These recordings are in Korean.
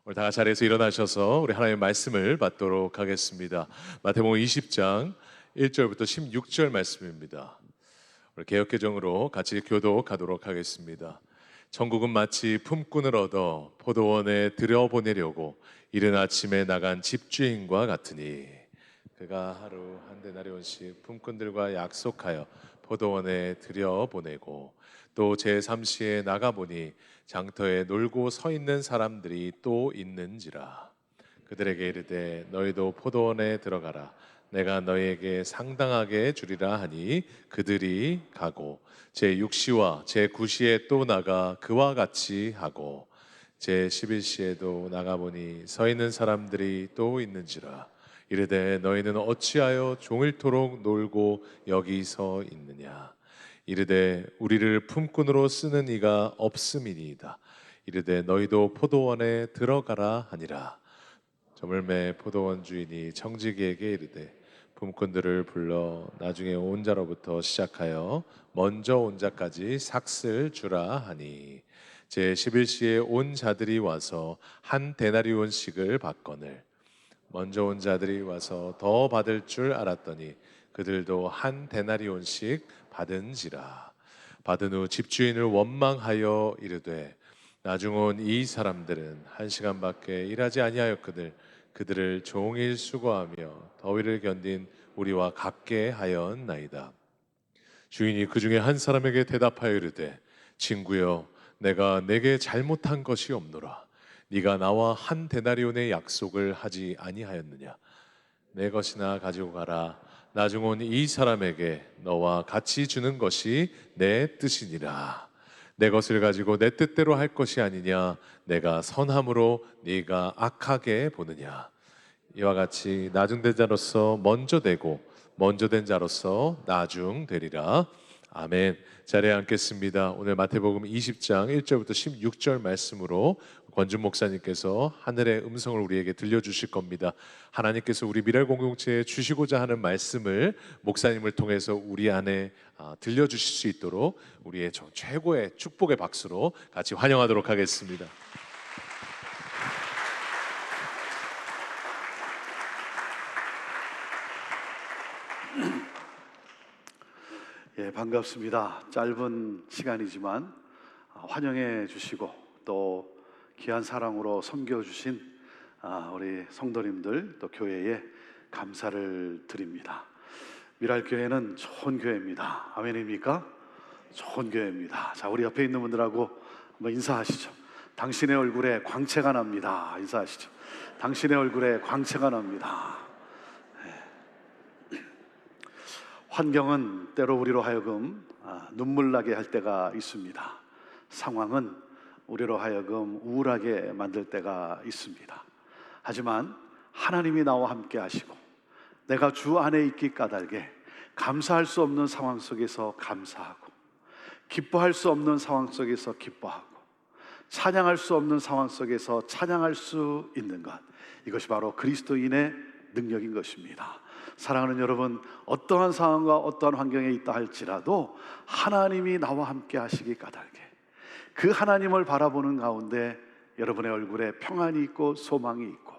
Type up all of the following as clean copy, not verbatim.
오늘 다 같이 자리에서 일어나셔서 우리 하나님의 말씀을 받도록 하겠습니다. 마태복음 20장 1절부터 16절 말씀입니다. 우리 개역개정으로 같이 교독하도록 하겠습니다. 천국은 마치 품꾼을 얻어 포도원에 들여보내려고 이른 아침에 나간 집주인과 같으니, 그가 하루 한 데나리온씩 품꾼들과 약속하여 포도원에 들여보내고 또 제3시에 나가보니 장터에 놀고 서 있는 사람들이 또 있는지라. 그들에게 이르되 너희도 포도원에 들어가라. 내가 너희에게 상당하게 주리라 하니 그들이 가고 제6시와 제9시에 또 나가 그와 같이 하고 제11시에도 나가보니 서 있는 사람들이 또 있는지라. 이르되 너희는 어찌하여 종일토록 놀고 여기 서 있느냐. 이르되 우리를 품꾼으로 쓰는 이가 없음이니이다. 이르되 너희도 포도원에 들어가라 하니라. 저물매 포도원 주인이 청지기에게 이르되 품꾼들을 불러 나중에 온 자로부터 시작하여 먼저 온 자까지 삭슬 주라 하니 제11시에 온 자들이 와서 한 데나리온씩을 받거늘 먼저 온 자들이 와서 더 받을 줄 알았더니 그들도 한 데나리온씩 받은지라. 받은 후 집주인을 원망하여 이르되 나중 온 이 사람들은 한 시간밖에 일하지 아니하였거늘 그들을 종일 수고하며 더위를 견딘 우리와 같게 하였나이다. 주인이 그 중에 한 사람에게 대답하여 이르되 친구여, 내가 내게 잘못한 것이 없노라. 네가 나와 한 데나리온의 약속을 하지 아니하였느냐. 내 것이나 가지고 가라. 나중 온 이 사람에게 너와 같이 주는 것이 내 뜻이니라. 내 것을 가지고 내 뜻대로 할 것이 아니냐. 내가 선함으로 네가 악하게 보느냐. 이와 같이 나중된 자로서 먼저 되고 먼저 된 자로서 나중 되리라. 아멘. 자리에 앉겠습니다. 오늘 마태복음 20장 1절부터 16절 말씀으로 권준 목사님께서 하늘의 음성을 우리에게 들려주실 겁니다. 하나님께서 우리 미랄 공동체에 주시고자 하는 말씀을 목사님을 통해서 우리 안에 들려주실 수 있도록 우리의 최고의 축복의 박수로 같이 환영하도록 하겠습니다. 예, 반갑습니다. 짧은 시간이지만 환영해 주시고 또 귀한 사랑으로 섬겨주신 우리 성도님들 또 교회에 감사를 드립니다. 미랄교회는 좋은 교회입니다. 아멘입니까? 좋은 교회입니다. 자, 우리 옆에 있는 분들하고 한번 인사하시죠. 당신의 얼굴에 광채가 납니다. 인사하시죠. 당신의 얼굴에 광채가 납니다. 환경은 때로 우리로 하여금 눈물 나게 할 때가 있습니다. 상황은 우리로 하여금 우울하게 만들 때가 있습니다. 하지만 하나님이 나와 함께 하시고 내가 주 안에 있기 까닭에 감사할 수 없는 상황 속에서 감사하고 기뻐할 수 없는 상황 속에서 기뻐하고 찬양할 수 없는 상황 속에서 찬양할 수 있는 것, 이것이 바로 그리스도인의 능력인 것입니다. 사랑하는 여러분, 어떠한 상황과 어떠한 환경에 있다 할지라도 하나님이 나와 함께 하시기 까닭에 그 하나님을 바라보는 가운데 여러분의 얼굴에 평안이 있고 소망이 있고,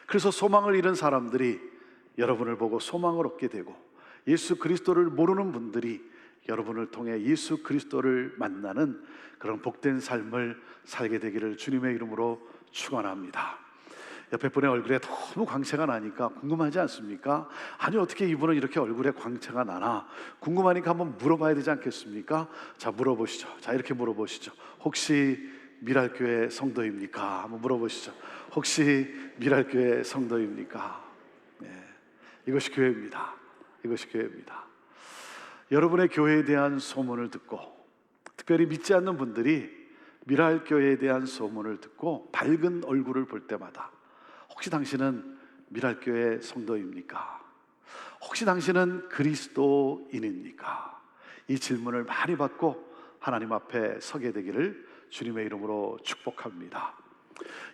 그래서 소망을 잃은 사람들이 여러분을 보고 소망을 얻게 되고 예수 그리스도를 모르는 분들이 여러분을 통해 예수 그리스도를 만나는 그런 복된 삶을 살게 되기를 주님의 이름으로 축원합니다. 옆에 분의 얼굴에 너무 광채가 나니까 궁금하지 않습니까? 아니, 어떻게 이분은 이렇게 얼굴에 광채가 나나 궁금하니까 한번 물어봐야 되지 않겠습니까? 자, 물어보시죠. 자, 이렇게 물어보시죠. 혹시 미랄교회 성도입니까? 한번 물어보시죠. 혹시 미랄교회 성도입니까? 네, 이것이 교회입니다. 이것이 교회입니다. 여러분의 교회에 대한 소문을 듣고, 특별히 믿지 않는 분들이 미랄교회에 대한 소문을 듣고 밝은 얼굴을 볼 때마다 혹시 당신은 미랄교회 성도입니까? 혹시 당신은 그리스도인입니까? 이 질문을 많이 받고 하나님 앞에 서게 되기를 주님의 이름으로 축복합니다.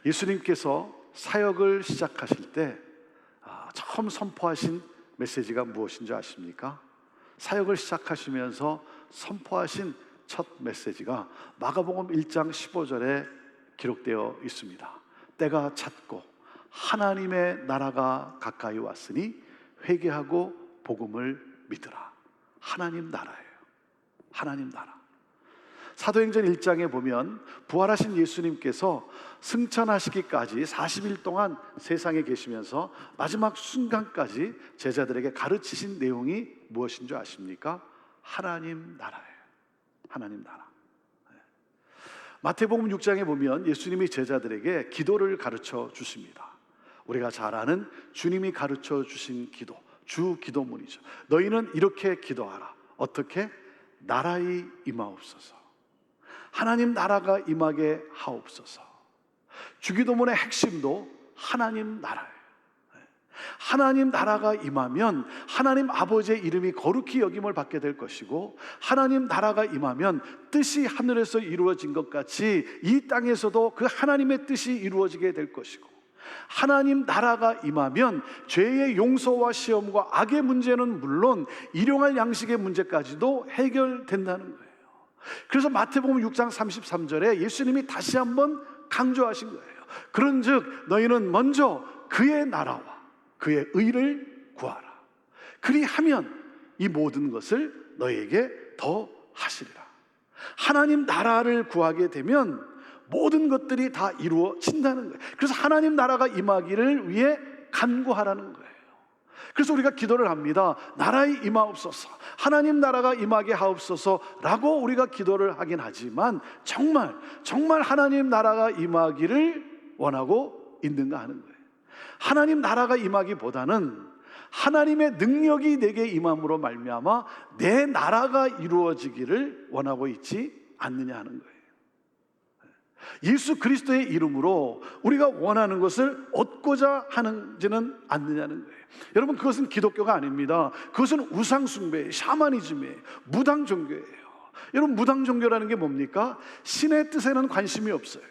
예수님께서 사역을 시작하실 때 처음 선포하신 메시지가 무엇인 줄 아십니까? 사역을 시작하시면서 선포하신 첫 메시지가 마가복음 1장 15절에 기록되어 있습니다. 때가 찼고 하나님의 나라가 가까이 왔으니 회개하고 복음을 믿으라. 하나님 나라예요. 하나님 나라. 사도행전 1장에 보면 부활하신 예수님께서 승천하시기까지 40일 동안 세상에 계시면서 마지막 순간까지 제자들에게 가르치신 내용이 무엇인 줄 아십니까? 하나님 나라예요. 하나님 나라. 마태복음 6장에 보면 예수님이 제자들에게 기도를 가르쳐 주십니다. 우리가 잘 아는 주님이 가르쳐 주신 기도, 주 기도문이죠. 너희는 이렇게 기도하라. 어떻게? 나라의 임하옵소서. 하나님 나라가 임하게 하옵소서. 주기도문의 핵심도 하나님 나라예요. 하나님 나라가 임하면 하나님 아버지의 이름이 거룩히 여김을 받게 될 것이고, 하나님 나라가 임하면 뜻이 하늘에서 이루어진 것 같이 이 땅에서도 그 하나님의 뜻이 이루어지게 될 것이고, 하나님 나라가 임하면 죄의 용서와 시험과 악의 문제는 물론 일용할 양식의 문제까지도 해결된다는 거예요. 그래서 마태복음 6장 33절에 예수님이 다시 한번 강조하신 거예요. 그런즉 너희는 먼저 그의 나라와 그의 의를 구하라. 그리하면 이 모든 것을 너희에게 더 하시리라. 하나님 나라를 구하게 되면 모든 것들이 다 이루어진다는 거예요. 그래서 하나님 나라가 임하기를 위해 간구하라는 거예요. 그래서 우리가 기도를 합니다. 나라에 임하옵소서, 하나님 나라가 임하게 하옵소서라고 우리가 기도를 하긴 하지만 정말 하나님 나라가 임하기를 원하고 있는가 하는 거예요. 하나님 나라가 임하기보다는 하나님의 능력이 내게 임함으로 말미암아 내 나라가 이루어지기를 원하고 있지 않느냐 하는 거예요. 예수 그리스도의 이름으로 우리가 원하는 것을 얻고자 하는지는 않느냐는 거예요. 여러분, 그것은 기독교가 아닙니다. 그것은 우상 숭배, 샤머니즘이에요. 무당 종교예요. 여러분, 무당 종교라는 게 뭡니까? 신의 뜻에는 관심이 없어요.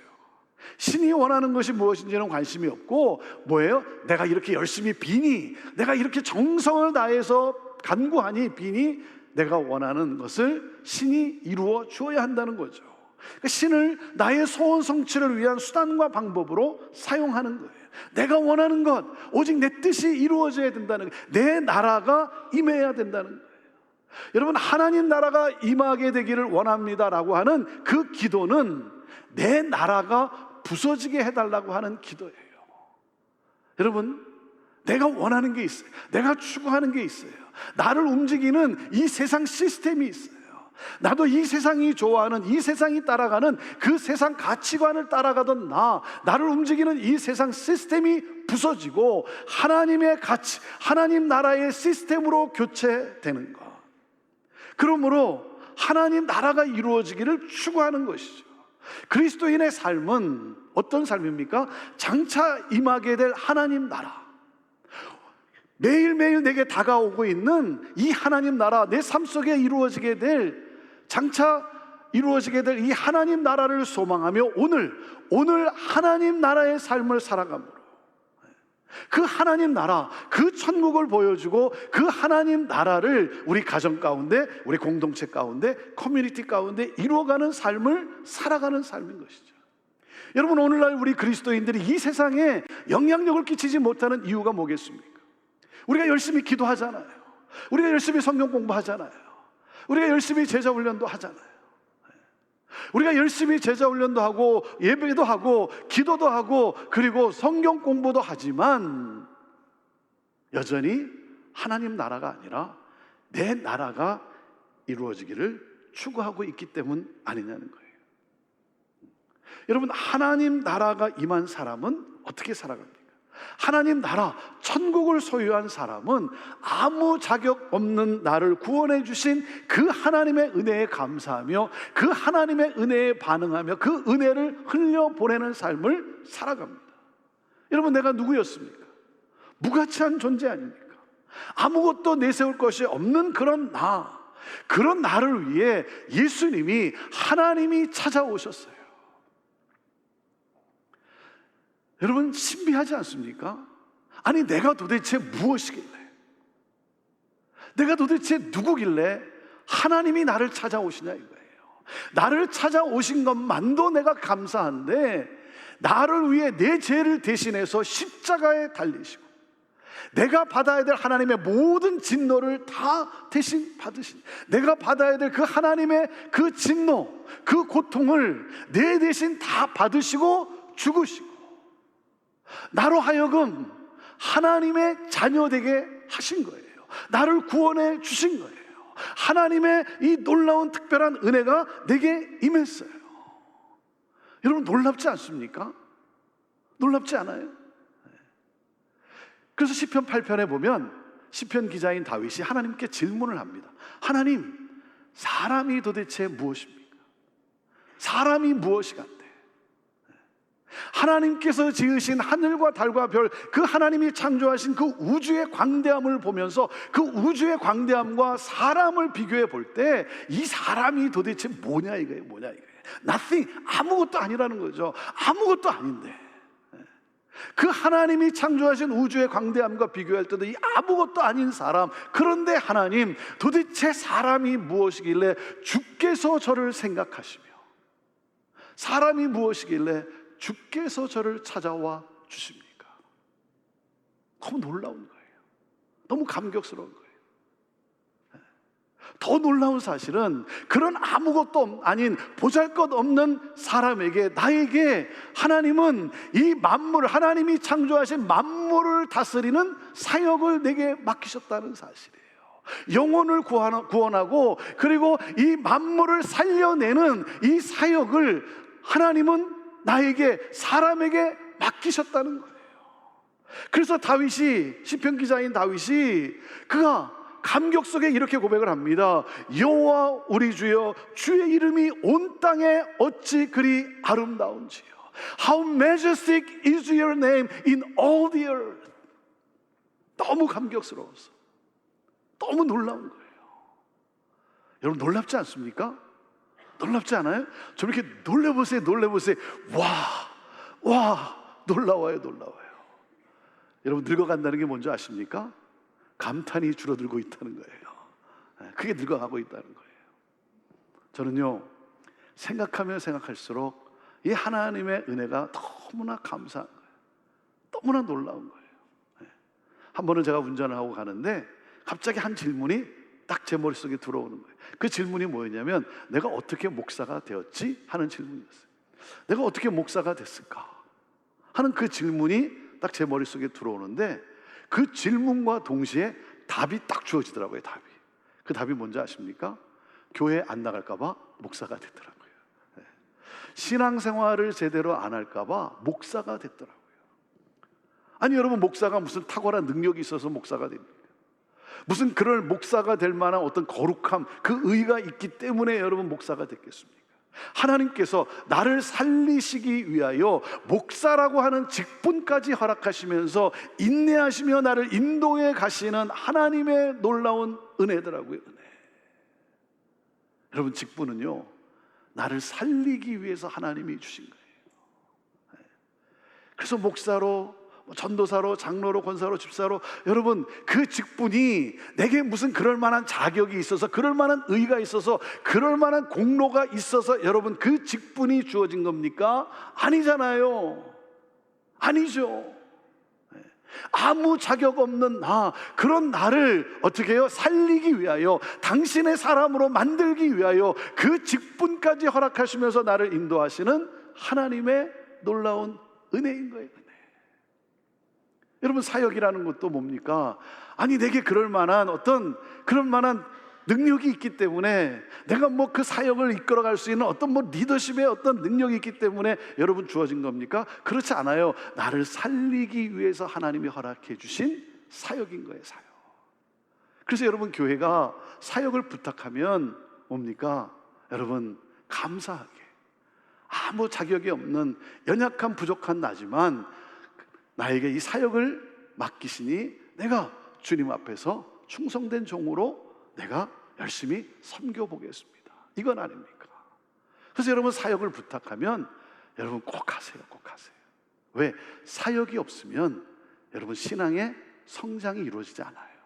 신이 원하는 것이 무엇인지는 관심이 없고, 뭐예요? 내가 이렇게 열심히 비니, 내가 이렇게 정성을 다해서 간구하니 비니, 내가 원하는 것을 신이 이루어 주어야 한다는 거죠. 그러니까 신을 나의 소원 성취를 위한 수단과 방법으로 사용하는 거예요. 내가 원하는 것, 오직 내 뜻이 이루어져야 된다는 거예요. 내 나라가 임해야 된다는 거예요. 여러분, 하나님 나라가 임하게 되기를 원합니다라고 하는 그 기도는 내 나라가 부서지게 해달라고 하는 기도예요. 여러분, 내가 원하는 게 있어요. 내가 추구하는 게 있어요. 나를 움직이는 이 세상 시스템이 있어요. 나도 이 세상이 좋아하는, 이 세상이 따라가는 그 세상 가치관을 따라가던 나를 움직이는 이 세상 시스템이 부서지고 하나님의 가치, 하나님 나라의 시스템으로 교체되는 것. 그러므로 하나님 나라가 이루어지기를 추구하는 것이죠. 그리스도인의 삶은 어떤 삶입니까? 장차 임하게 될 하나님 나라, 매일매일 내게 다가오고 있는 이 하나님 나라, 내 삶 속에 이루어지게 될, 장차 이루어지게 될 이 하나님 나라를 소망하며 오늘 하나님 나라의 삶을 살아감으로 그 하나님 나라, 그 천국을 보여주고 그 하나님 나라를 우리 가정 가운데, 우리 공동체 가운데, 커뮤니티 가운데 이루어가는 삶을 살아가는 삶인 것이죠. 여러분, 오늘날 우리 그리스도인들이 이 세상에 영향력을 끼치지 못하는 이유가 뭐겠습니까? 우리가 열심히 기도하잖아요. 우리가 열심히 성경 공부하잖아요. 우리가 열심히 제자 훈련도 하잖아요. 우리가 열심히 제자 훈련도 하고 예배도 하고 기도도 하고 그리고 성경 공부도 하지만 여전히 하나님 나라가 아니라 내 나라가 이루어지기를 추구하고 있기 때문 아니냐는 거예요. 여러분, 하나님 나라가 임한 사람은 어떻게 살아갑니까? 하나님 나라, 천국을 소유한 사람은 아무 자격 없는 나를 구원해 주신 그 하나님의 은혜에 감사하며 그 하나님의 은혜에 반응하며 그 은혜를 흘려보내는 삶을 살아갑니다. 여러분, 내가 누구였습니까? 무가치한 존재 아닙니까? 아무것도 내세울 것이 없는 그런 나를 위해 예수님이, 하나님이 찾아오셨어요. 여러분, 신비하지 않습니까? 아니, 내가 도대체 무엇이길래, 내가 도대체 누구길래 하나님이 나를 찾아오시냐 이거예요. 나를 찾아오신 것만도 내가 감사한데 나를 위해 내 죄를 대신해서 십자가에 달리시고 내가 받아야 될 하나님의 모든 진노를 다 대신 받으신, 내가 받아야 될 그 하나님의 그 진노, 그 고통을 내 대신 다 받으시고 죽으시고 나로 하여금 하나님의 자녀 되게 하신 거예요. 나를 구원해 주신 거예요. 하나님의 이 놀라운 특별한 은혜가 내게 임했어요. 여러분 놀랍지 않습니까? 놀랍지 않아요? 그래서 시편 8편에 보면 시편 기자인 다윗이 하나님께 질문을 합니다. 하나님, 사람이 도대체 무엇입니까? 사람이 무엇이 같대? 하나님께서 지으신 하늘과 달과 별, 그 하나님이 창조하신 그 우주의 광대함을 보면서 그 우주의 광대함과 사람을 비교해 볼 때 이 사람이 도대체 뭐냐 이거예요. 뭐냐 이거예요. Nothing, 아무것도 아니라는 거죠. 아무것도 아닌데 그 하나님이 창조하신 우주의 광대함과 비교할 때도 이 아무것도 아닌 사람, 그런데 하나님 도대체 사람이 무엇이길래 주께서 저를 생각하시며 사람이 무엇이길래 주께서 저를 찾아와 주십니까? 너무 놀라운 거예요. 너무 감격스러운 거예요. 더 놀라운 사실은 그런 아무것도 아닌 보잘것없는 사람에게, 나에게 하나님은 이 만물, 하나님이 창조하신 만물을 다스리는 사역을 내게 맡기셨다는 사실이에요. 영혼을 구원하고 그리고 이 만물을 살려내는 이 사역을 하나님은 나에게, 사람에게 맡기셨다는 거예요. 그래서 다윗이, 시편 기자인 다윗이 그가 감격 속에 이렇게 고백을 합니다. 여호와 우리 주여, 주의 이름이 온 땅에 어찌 그리 아름다운지요. How majestic is your name in all the earth. 너무 감격스러워서, 너무 놀라운 거예요. 여러분 놀랍지 않습니까? 놀랍지 않아요? 좀 이렇게 놀래보세요. 놀래보세요. 와, 놀라워요. 놀라워요. 여러분 늙어간다는 게 뭔지 아십니까? 감탄이 줄어들고 있다는 거예요. 그게 늙어가고 있다는 거예요. 저는요, 생각하면 생각할수록 이 하나님의 은혜가 너무나 감사한 거예요. 너무나 놀라운 거예요. 한 번은 제가 운전을 하고 가는데 갑자기 한 질문이 딱 제 머릿속에 들어오는 거예요. 그 질문이 뭐였냐면, 내가 어떻게 목사가 되었지? 하는 질문이었어요. 내가 어떻게 목사가 됐을까? 하는 그 질문이 딱 제 머릿속에 들어오는데 그 질문과 동시에 답이 딱 주어지더라고요. 답이. 그 답이 뭔지 아십니까? 교회 안 나갈까 봐 목사가 됐더라고요. 신앙생활을 제대로 안 할까 봐 목사가 됐더라고요. 아니 여러분, 목사가 무슨 탁월한 능력이 있어서 목사가 됩니까? 무슨 그럴 목사가 될 만한 어떤 거룩함, 그 의가 있기 때문에 여러분 목사가 됐겠습니까? 하나님께서 나를 살리시기 위하여 목사라고 하는 직분까지 허락하시면서 인내하시며 나를 인도해 가시는 하나님의 놀라운 은혜더라고요. 은혜. 여러분, 직분은요, 나를 살리기 위해서 하나님이 주신 거예요. 그래서 목사로, 전도사로, 장로로, 권사로, 집사로, 여러분 그 직분이 내게 무슨 그럴 만한 자격이 있어서, 그럴 만한 의가 있어서, 그럴 만한 공로가 있어서 여러분 그 직분이 주어진 겁니까? 아니잖아요. 아니죠. 아무 자격 없는 나, 그런 나를 어떻게 해요? 살리기 위하여, 당신의 사람으로 만들기 위하여 그 직분까지 허락하시면서 나를 인도하시는 하나님의 놀라운 은혜인 거예요. 여러분, 사역이라는 것도 뭡니까? 아니 내게 그럴 만한 어떤 그런 만한 능력이 있기 때문에, 내가 뭐 그 사역을 이끌어갈 수 있는 어떤 뭐 리더십의 어떤 능력이 있기 때문에 여러분 주어진 겁니까? 그렇지 않아요. 나를 살리기 위해서 하나님이 허락해 주신 사역인 거예요. 사역. 그래서 여러분 교회가 사역을 부탁하면 뭡니까? 여러분 감사하게, 아무 자격이 없는 연약한 부족한 나지만 나에게 이 사역을 맡기시니 내가 주님 앞에서 충성된 종으로 내가 열심히 섬겨보겠습니다. 이건 아닙니까? 그래서 여러분 사역을 부탁하면 여러분 꼭 하세요. 꼭 하세요. 왜? 사역이 없으면 여러분 신앙의 성장이 이루어지지 않아요.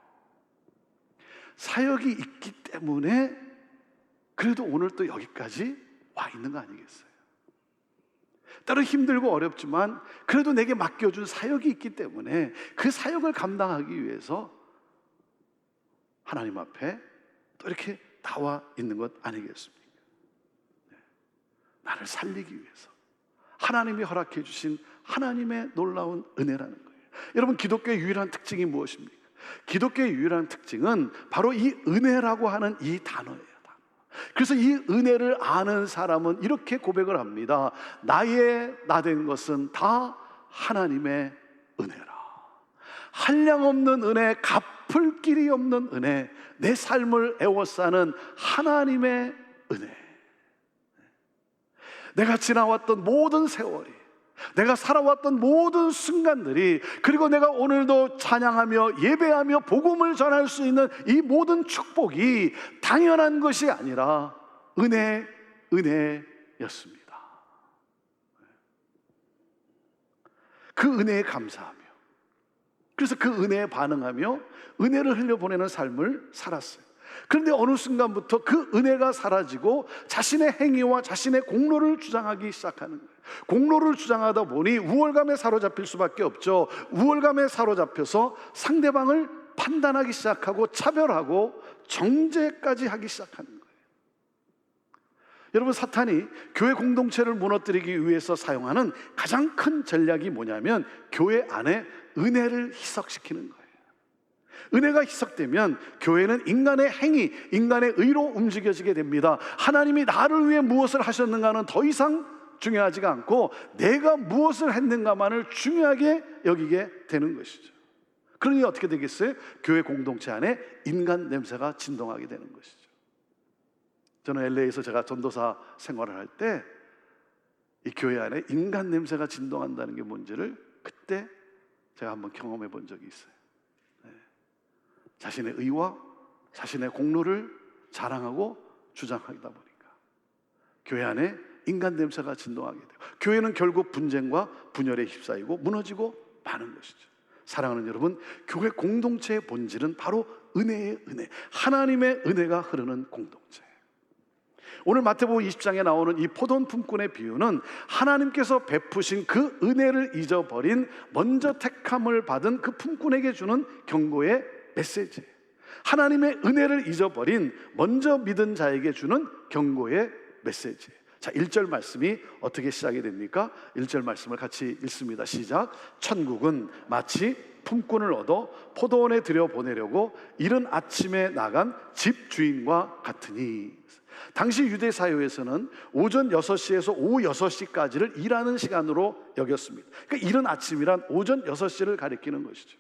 사역이 있기 때문에 그래도 오늘 또 여기까지 와 있는 거 아니겠어요? 때로 힘들고 어렵지만 그래도 내게 맡겨준 사역이 있기 때문에 그 사역을 감당하기 위해서 하나님 앞에 또 이렇게 나와 있는 것 아니겠습니까? 나를 살리기 위해서 하나님이 허락해 주신 하나님의 놀라운 은혜라는 거예요. 여러분, 기독교의 유일한 특징이 무엇입니까? 기독교의 유일한 특징은 바로 이 은혜라고 하는 이 단어예요. 그래서 이 은혜를 아는 사람은 이렇게 고백을 합니다. 나의 나 된 것은 다 하나님의 은혜라. 한량없는 은혜, 갚을 길이 없는 은혜, 내 삶을 에워싸는 하나님의 은혜. 내가 지나왔던 모든 세월이, 내가 살아왔던 모든 순간들이, 그리고 내가 오늘도 찬양하며 예배하며 복음을 전할 수 있는 이 모든 축복이 당연한 것이 아니라 은혜였습니다. 그 은혜에 감사하며, 그래서 그 은혜에 반응하며 은혜를 흘려보내는 삶을 살았어요. 그런데 어느 순간부터 그 은혜가 사라지고 자신의 행위와 자신의 공로를 주장하기 시작하는 거예요. 공로를 주장하다 보니 우월감에 사로잡힐 수밖에 없죠. 우월감에 사로잡혀서 상대방을 판단하기 시작하고 차별하고 정죄까지 하기 시작하는 거예요. 여러분, 사탄이 교회 공동체를 무너뜨리기 위해서 사용하는 가장 큰 전략이 뭐냐면 교회 안에 은혜를 희석시키는 거예요. 은혜가 희석되면 교회는 인간의 행위, 인간의 의로 움직여지게 됩니다. 하나님이 나를 위해 무엇을 하셨는가는 더 이상 중요하지가 않고 내가 무엇을 했는가만을 중요하게 여기게 되는 것이죠. 그러니 어떻게 되겠어요? 교회 공동체 안에 인간 냄새가 진동하게 되는 것이죠. 저는 LA에서 제가 전도사 생활을 할 때 이 교회 안에 인간 냄새가 진동한다는 게 뭔지를 그때 제가 한번 경험해 본 적이 있어요. 자신의 의와 자신의 공로를 자랑하고 주장하다 보니까 교회 안에 인간 냄새가 진동하게 돼요. 교회는 결국 분쟁과 분열에 휩싸이고 무너지고 마는 것이죠. 사랑하는 여러분, 교회 공동체의 본질은 바로 은혜의 은혜, 하나님의 은혜가 흐르는 공동체. 오늘 마태복음 20장에 나오는 이 포도원 품꾼의 비유는 하나님께서 베푸신 그 은혜를 잊어버린 먼저 택함을 받은 그 품꾼에게 주는 경고의 메시지, 하나님의 은혜를 잊어버린 먼저 믿은 자에게 주는 경고의 메시지. 자, 1절 말씀이 어떻게 시작이 됩니까? 1절 말씀을 같이 읽습니다. 시작. 천국은 마치 품꾼을 얻어 포도원에 들여보내려고 이른 아침에 나간 집주인과 같으니. 당시 유대 사회에서는 오전 6시에서 오후 6시까지를 일하는 시간으로 여겼습니다. 그러니까 이른 아침이란 오전 6시를 가리키는 것이죠.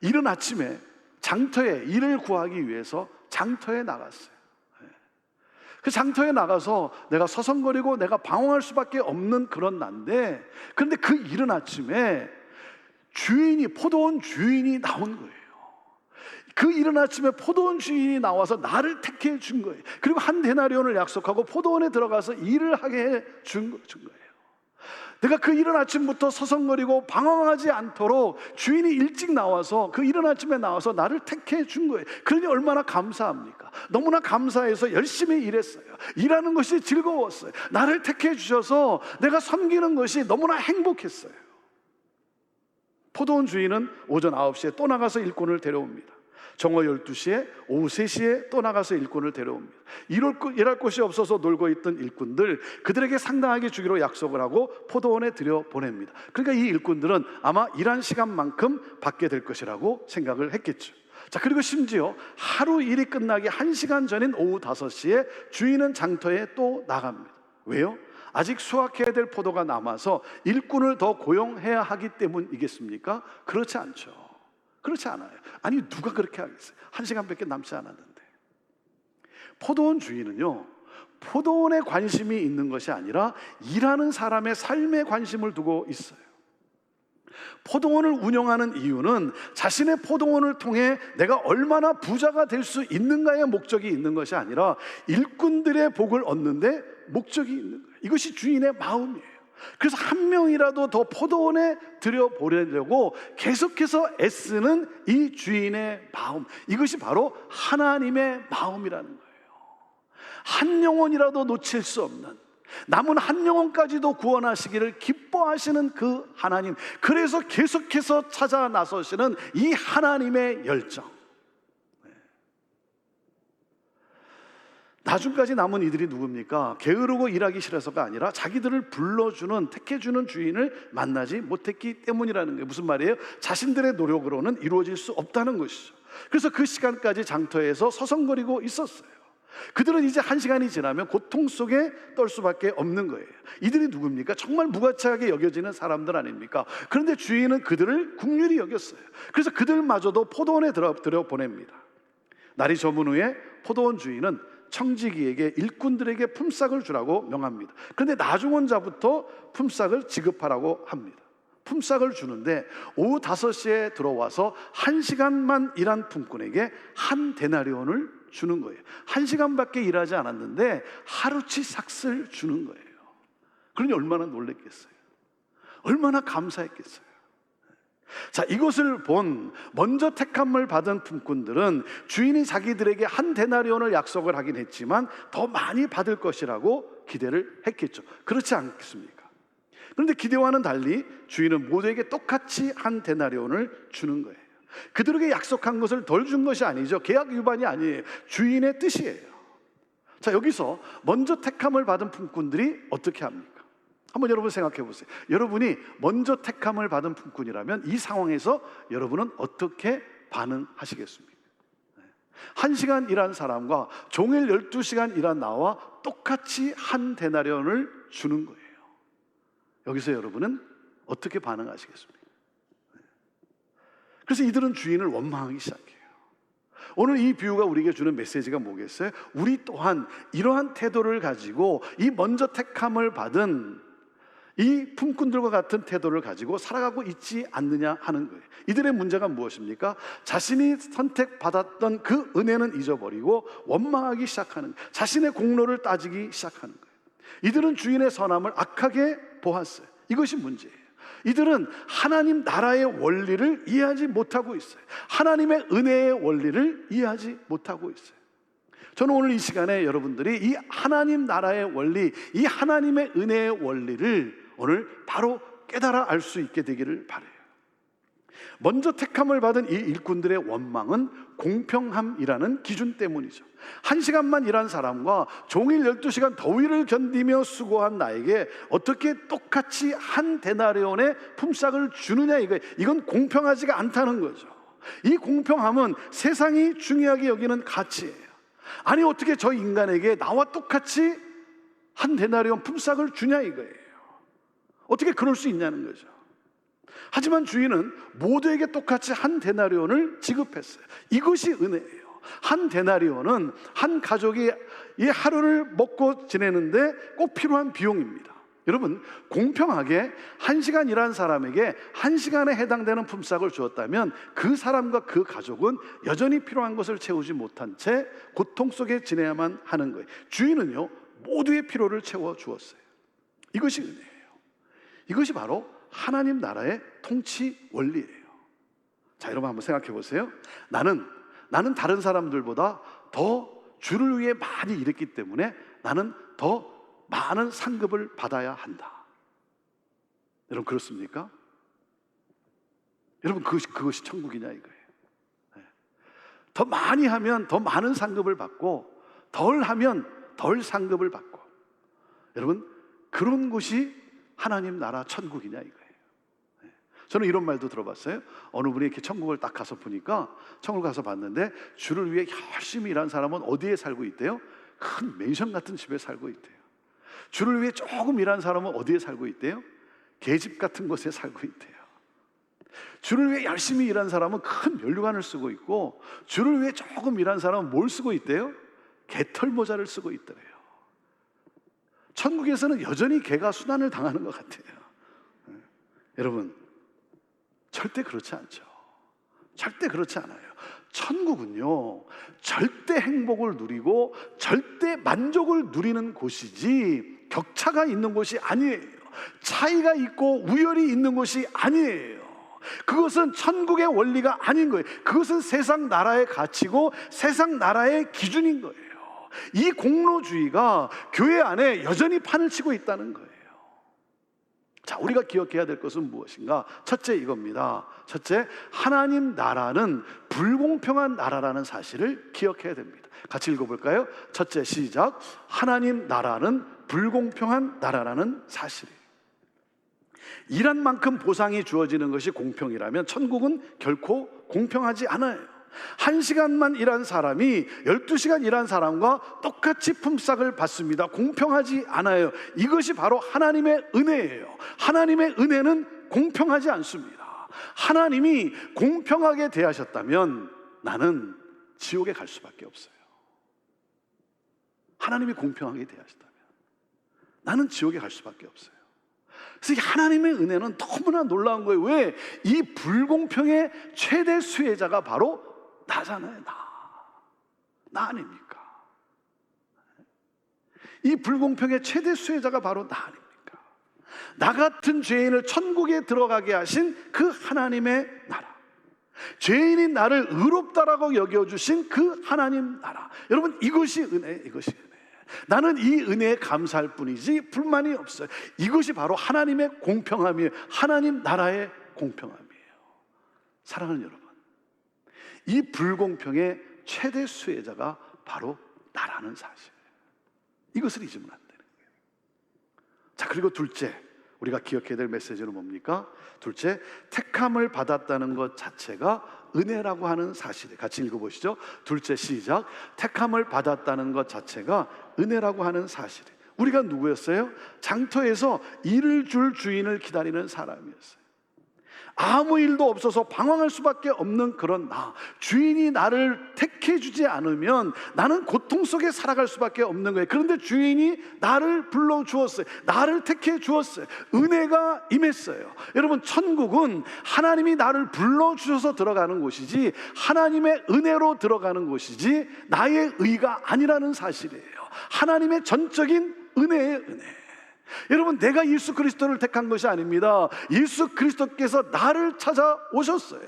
이른 아침에 장터에 일을 구하기 위해서 장터에 나갔어요. 그 장터에 나가서 내가 서성거리고 내가 방황할 수밖에 없는 그런 난데, 그런데 그 이른 아침에 포도원 주인이 나온 거예요. 그 이른 아침에 포도원 주인이 나와서 나를 택해 준 거예요. 그리고 한 데나리온을 약속하고 포도원에 들어가서 일을 하게 해 준 거예요. 내가 그 이른 아침부터 서성거리고 방황하지 않도록 주인이 일찍 나와서 그 이른 아침에 나와서 나를 택해 준 거예요. 그러니 얼마나 감사합니까? 너무나 감사해서 열심히 일했어요. 일하는 것이 즐거웠어요. 나를 택해 주셔서 내가 섬기는 것이 너무나 행복했어요. 포도원 주인은 오전 9시에 또 나가서 일꾼을 데려옵니다. 정오 12시에, 오후 3시에 또 나가서 일꾼을 데려옵니다. 일할 곳이 없어서 놀고 있던 일꾼들, 그들에게 상당하게 주기로 약속을 하고 포도원에 들여보냅니다. 그러니까 이 일꾼들은 아마 일한 시간만큼 받게 될 것이라고 생각을 했겠죠. 자, 그리고 심지어 하루 일이 끝나기 1시간 전인 오후 5시에 주인은 장터에 또 나갑니다. 왜요? 아직 수확해야 될 포도가 남아서 일꾼을 더 고용해야 하기 때문이겠습니까? 그렇지 않죠. 그렇지 않아요. 아니, 누가 그렇게 하겠어요? 1시간밖에 남지 않았는데. 포도원 주인은요, 포도원에 관심이 있는 것이 아니라 일하는 사람의 삶에 관심을 두고 있어요. 포도원을 운영하는 이유는 자신의 포도원을 통해 내가 얼마나 부자가 될 수 있는가의 목적이 있는 것이 아니라 일꾼들의 복을 얻는데 목적이 있는 거예요. 이것이 주인의 마음이에요. 그래서 한 명이라도 더 포도원에 들여보내려고 계속해서 애쓰는 이 주인의 마음, 이것이 바로 하나님의 마음이라는 거예요. 한 영혼이라도 놓칠 수 없는, 남은 한 영혼까지도 구원하시기를 기뻐하시는 그 하나님, 그래서 계속해서 찾아 나서시는 이 하나님의 열정. 나중까지 남은 이들이 누굽니까? 게으르고 일하기 싫어서가 아니라 자기들을 불러주는, 택해주는 주인을 만나지 못했기 때문이라는 거예요. 무슨 말이에요? 자신들의 노력으로는 이루어질 수 없다는 것이죠. 그래서 그 시간까지 장터에서 서성거리고 있었어요. 그들은 이제 한 시간이 지나면 고통 속에 떨 수밖에 없는 거예요. 이들이 누굽니까? 정말 무가치하게 여겨지는 사람들 아닙니까? 그런데 주인은 그들을 긍휼히 여겼어요. 그래서 그들마저도 포도원에 들여 보냅니다. 날이 저문 후에 포도원 주인은 청지기에게 일꾼들에게 품삯을 주라고 명합니다. 그런데 나중원 자부터 품삯을 지급하라고 합니다. 품삯을 주는데 오후 5시에 들어와서 1시간만 일한 품꾼에게 한 데나리온을 주는 거예요. 1시간밖에 일하지 않았는데 하루치 삭슬 주는 거예요. 그러니 얼마나 놀랬겠어요. 얼마나 감사했겠어요. 자, 이것을 본 먼저 택함을 받은 품꾼들은 주인이 자기들에게 한 데나리온을 약속을 하긴 했지만 더 많이 받을 것이라고 기대를 했겠죠. 그렇지 않겠습니까? 그런데 기대와는 달리 주인은 모두에게 똑같이 한 데나리온을 주는 거예요. 그들에게 약속한 것을 덜 준 것이 아니죠. 계약 위반이 아니에요. 주인의 뜻이에요. 자, 여기서 먼저 택함을 받은 품꾼들이 어떻게 합니까? 한번 여러분 생각해 보세요. 여러분이 먼저 택함을 받은 품꾼이라면 이 상황에서 여러분은 어떻게 반응하시겠습니까? 1시간 일한 사람과 종일 12시간 일한 나와 똑같이 한 데나리온을 주는 거예요. 여기서 여러분은 어떻게 반응하시겠습니까? 그래서 이들은 주인을 원망하기 시작해요. 오늘 이 비유가 우리에게 주는 메시지가 뭐겠어요? 우리 또한 이러한 태도를 가지고 이 먼저 택함을 받은 이 품꾼들과 같은 태도를 가지고 살아가고 있지 않느냐 하는 거예요. 이들의 문제가 무엇입니까? 자신이 선택받았던 그 은혜는 잊어버리고 원망하기 시작하는 거예요. 자신의 공로를 따지기 시작하는 거예요. 이들은 주인의 선함을 악하게 보았어요. 이것이 문제예요. 이들은 하나님 나라의 원리를 이해하지 못하고 있어요. 하나님의 은혜의 원리를 이해하지 못하고 있어요. 저는 오늘 이 시간에 여러분들이 이 하나님 나라의 원리, 이 하나님의 은혜의 원리를 오늘 바로 깨달아 알 수 있게 되기를 바라요. 먼저 택함을 받은 이 일꾼들의 원망은 공평함이라는 기준 때문이죠. 1시간만 일한 사람과 종일 12시간 더위를 견디며 수고한 나에게 어떻게 똑같이 한 데나리온의 품삯을 주느냐, 이건 공평하지가 않다는 거죠. 이 공평함은 세상이 중요하게 여기는 가치예요. 아니, 어떻게 저 인간에게 나와 똑같이 한 데나리온 품삯을 주냐 이거예요. 어떻게 그럴 수 있냐는 거죠. 하지만 주인은 모두에게 똑같이 한 데나리온을 지급했어요. 이것이 은혜예요. 한 데나리온은 한 가족이 이 하루를 먹고 지내는데 꼭 필요한 비용입니다. 여러분, 공평하게 1시간 일한 사람에게 1시간에 해당되는 품삯을 주었다면 그 사람과 그 가족은 여전히 필요한 것을 채우지 못한 채 고통 속에 지내야만 하는 거예요. 주인은요, 모두의 필요를 채워 주었어요. 이것이 은혜예요. 이것이 바로 하나님 나라의 통치 원리예요. 자, 여러분 한번 생각해 보세요. 나는 다른 사람들보다 더 주를 위해 많이 일했기 때문에 나는 더 많은 상급을 받아야 한다. 여러분, 그렇습니까? 여러분, 그것이 천국이냐 이거예요. 더 많이 하면 더 많은 상급을 받고 덜 하면 덜 상급을 받고, 여러분, 그런 곳이 하나님 나라 천국이냐 이거예요. 저는 이런 말도 들어봤어요. 어느 분이 이렇게 천국을 딱 가서 보니까, 천국을 가서 봤는데 주를 위해 열심히 일한 사람은 어디에 살고 있대요? 큰 맨션 같은 집에 살고 있대요. 주를 위해 조금 일한 사람은 어디에 살고 있대요? 계집 같은 곳에 살고 있대요. 주를 위해 열심히 일한 사람은 큰 면류관을 쓰고 있고, 주를 위해 조금 일한 사람은 뭘 쓰고 있대요? 개털 모자를 쓰고 있더래요. 천국에서는 여전히 개가 순환을 당하는 것 같아요. 여러분, 절대 그렇지 않죠. 절대 그렇지 않아요. 천국은요, 절대 행복을 누리고 절대 만족을 누리는 곳이지 격차가 있는 곳이 아니에요. 차이가 있고 우열이 있는 곳이 아니에요. 그것은 천국의 원리가 아닌 거예요. 그것은 세상 나라의 가치고 세상 나라의 기준인 거예요. 이 공로주의가 교회 안에 여전히 판을 치고 있다는 거예요. 자, 우리가 기억해야 될 것은 무엇인가? 첫째 이겁니다. 첫째, 하나님 나라는 불공평한 나라라는 사실을 기억해야 됩니다. 같이 읽어볼까요? 첫째, 시작. 하나님 나라는 불공평한 나라라는 사실이에요. 일한 만큼 보상이 주어지는 것이 공평이라면 천국은 결코 공평하지 않아요. 1시간만 일한 사람이 12시간 일한 사람과 똑같이 품삯을 받습니다. 공평하지 않아요. 이것이 바로 하나님의 은혜예요. 하나님의 은혜는 공평하지 않습니다. 하나님이 공평하게 대하셨다면 나는 지옥에 갈 수밖에 없어요. 하나님이 공평하게 대하셨다면 나는 지옥에 갈 수밖에 없어요. 그래서 이 하나님의 은혜는 너무나 놀라운 거예요. 왜? 이 불공평의 최대 수혜자가 바로 나잖아요. 나 아닙니까? 이 불공평의 최대 수혜자가 바로 나 아닙니까? 나 같은 죄인을 천국에 들어가게 하신 그 하나님의 나라, 죄인인 나를 의롭다라고 여겨주신 그 하나님 나라. 여러분, 이것이 은혜, 이것이 은혜. 나는 이 은혜에 감사할 뿐이지 불만이 없어요. 이것이 바로 하나님의 공평함이에요. 하나님 나라의 공평함이에요. 사랑하는 여러분, 이 불공평의 최대 수혜자가 바로 나라는 사실, 이것을 잊으면 안 되는 거예요. 자, 그리고 둘째, 우리가 기억해야 될 메시지는 뭡니까? 둘째, 택함을 받았다는 것 자체가 은혜라고 하는 사실이에요. 같이 읽어보시죠. 둘째, 시작. 택함을 받았다는 것 자체가 은혜라고 하는 사실이에요. 우리가 누구였어요? 장터에서 일을 줄 주인을 기다리는 사람이었어요. 아무 일도 없어서 방황할 수밖에 없는 그런 나, 주인이 나를 택해 주지 않으면 나는 고통 속에 살아갈 수밖에 없는 거예요. 그런데 주인이 나를 불러주었어요. 나를 택해 주었어요. 은혜가 임했어요. 여러분, 천국은 하나님이 나를 불러주셔서 들어가는 곳이지 하나님의 은혜로 들어가는 곳이지 나의 의가 아니라는 사실이에요. 하나님의 전적인 은혜의 은혜. 여러분, 내가 예수 그리스도를 택한 것이 아닙니다. 예수 그리스도께서 나를 찾아오셨어요.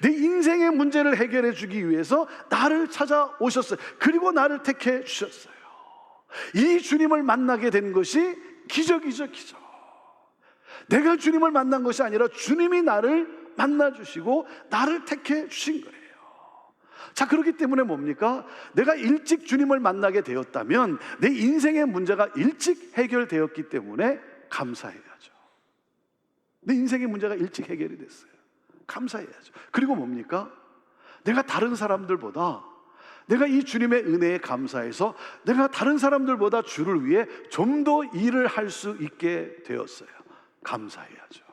내 인생의 문제를 해결해 주기 위해서 나를 찾아오셨어요. 그리고 나를 택해 주셨어요. 이 주님을 만나게 된 것이 기적이죠, 기적. 내가 주님을 만난 것이 아니라 주님이 나를 만나 주시고 나를 택해 주신 거예요. 자, 그렇기 때문에 뭡니까? 내가 일찍 주님을 만나게 되었다면 내 인생의 문제가 일찍 해결되었기 때문에 감사해야죠. 내 인생의 문제가 일찍 해결이 됐어요. 감사해야죠. 그리고 뭡니까? 내가 다른 사람들보다, 내가 이 주님의 은혜에 감사해서 내가 다른 사람들보다 주를 위해 좀 더 일을 할 수 있게 되었어요. 감사해야죠.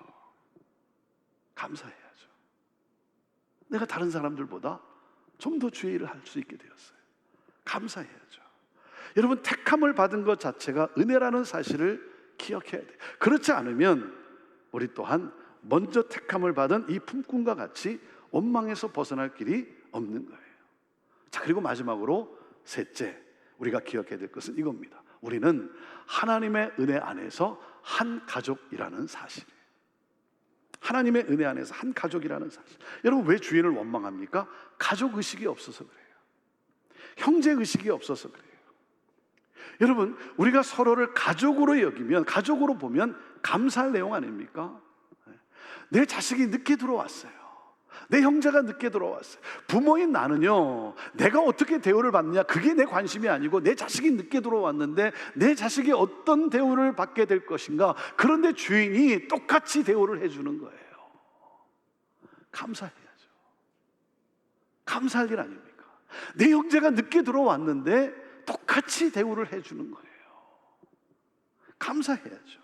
감사해야죠. 내가 다른 사람들보다 좀 더 주의 일을 할 수 있게 되었어요. 감사해야죠. 여러분, 택함을 받은 것 자체가 은혜라는 사실을 기억해야 돼요. 그렇지 않으면 우리 또한 먼저 택함을 받은 이 품꾼과 같이 원망에서 벗어날 길이 없는 거예요. 자, 그리고 마지막으로 셋째, 우리가 기억해야 될 것은 이겁니다. 우리는 하나님의 은혜 안에서 한 가족이라는 사실이에요. 하나님의 은혜 안에서 한 가족이라는 사실. 여러분, 왜 주인을 원망합니까? 가족 의식이 없어서 그래요. 형제 의식이 없어서 그래요. 여러분, 우리가 서로를 가족으로 여기면, 가족으로 보면 감사할 내용 아닙니까? 내 자식이 늦게 들어왔어요. 내 형제가 늦게 들어왔어요. 부모인 나는요, 내가 어떻게 대우를 받느냐, 그게 내 관심이 아니고 내 자식이 늦게 들어왔는데 내 자식이 어떤 대우를 받게 될 것인가. 그런데 주인이 똑같이 대우를 해주는 거예요. 감사해야죠. 감사할 일 아닙니까? 내 형제가 늦게 들어왔는데 똑같이 대우를 해주는 거예요. 감사해야죠.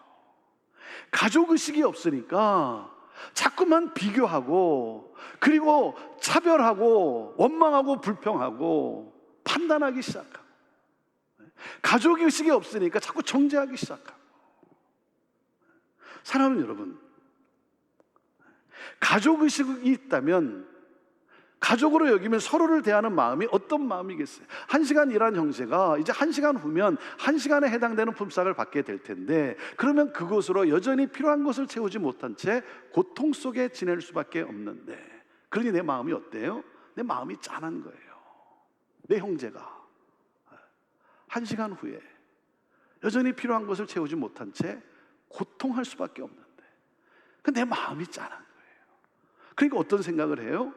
가족의식이 없으니까 자꾸만 비교하고, 그리고 차별하고, 원망하고, 불평하고, 판단하기 시작하고, 가족의식이 없으니까 자꾸 정죄하기 시작하고. 사랑하는 여러분, 가족의식이 있다면, 가족으로 여기면 서로를 대하는 마음이 어떤 마음이겠어요? 1시간 일한 형제가 이제 1시간 후면 1시간에 해당되는 품삯을 받게 될 텐데, 그러면 그것으로 여전히 필요한 것을 채우지 못한 채 고통 속에 지낼 수밖에 없는데, 그러니 내 마음이 어때요? 내 마음이 짠한 거예요. 내 형제가 1시간 후에 여전히 필요한 것을 채우지 못한 채 고통할 수밖에 없는데, 근데 내 마음이 짠한 거예요. 그러니까 어떤 생각을 해요?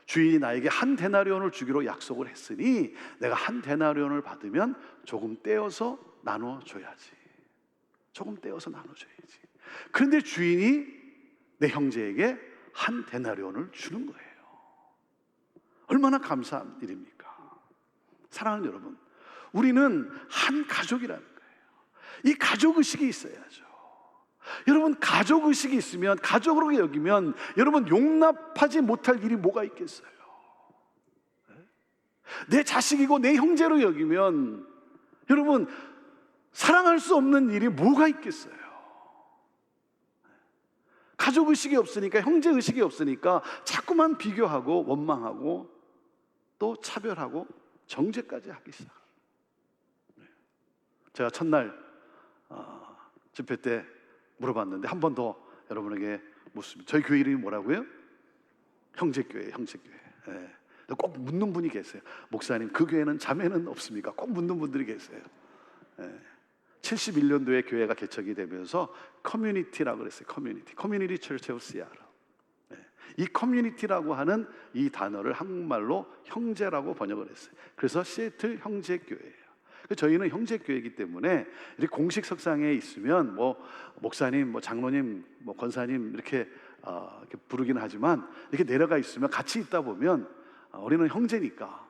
주인이 나에게 1 데나리온을 주기로 약속을 했으니 내가 1 데나리온을 받으면 조금 떼어서 나눠줘야지. 조금 떼어서 나눠줘야지. 그런데 주인이 내 형제에게 1 데나리온을 주는 거예요. 얼마나 감사한 일입니까? 사랑하는 여러분, 우리는 한 가족이라는 거예요. 이 가족의식이 있어야죠. 여러분, 가족의식이 있으면, 가족으로 여기면 여러분 용납하지 못할 일이 뭐가 있겠어요? 내 자식이고 내 형제로 여기면 여러분 사랑할 수 없는 일이 뭐가 있겠어요? 가족의식이 없으니까, 형제의식이 없으니까 자꾸만 비교하고 원망하고 또 차별하고 정죄까지 하기 시작합니다. 제가 첫날 집회 때 물어봤는데 한 번 더 여러분에게 묻습니다. 저희 교회 이름이 뭐라고요? 형제교회, 형제교회. 예. 꼭 묻는 분이 계세요. 목사님, 그 교회는 자매는 없습니까? 꼭 묻는 분들이 계세요. 예. 71년도에 교회가 개척이 되면서 커뮤니티라고 그랬어요. 커뮤니티 처치 오브 시애틀. 이 커뮤니티라고 하는 이 단어를 한국말로 형제라고 번역을 했어요. 그래서 시애틀 형제교회예요. 저희는 형제교회이기 때문에 이렇게 공식 석상에 있으면 뭐 목사님, 뭐 장로님, 뭐 권사님 이렇게 부르기는 하지만 이렇게 내려가 있으면 같이 있다 보면 우리는 형제니까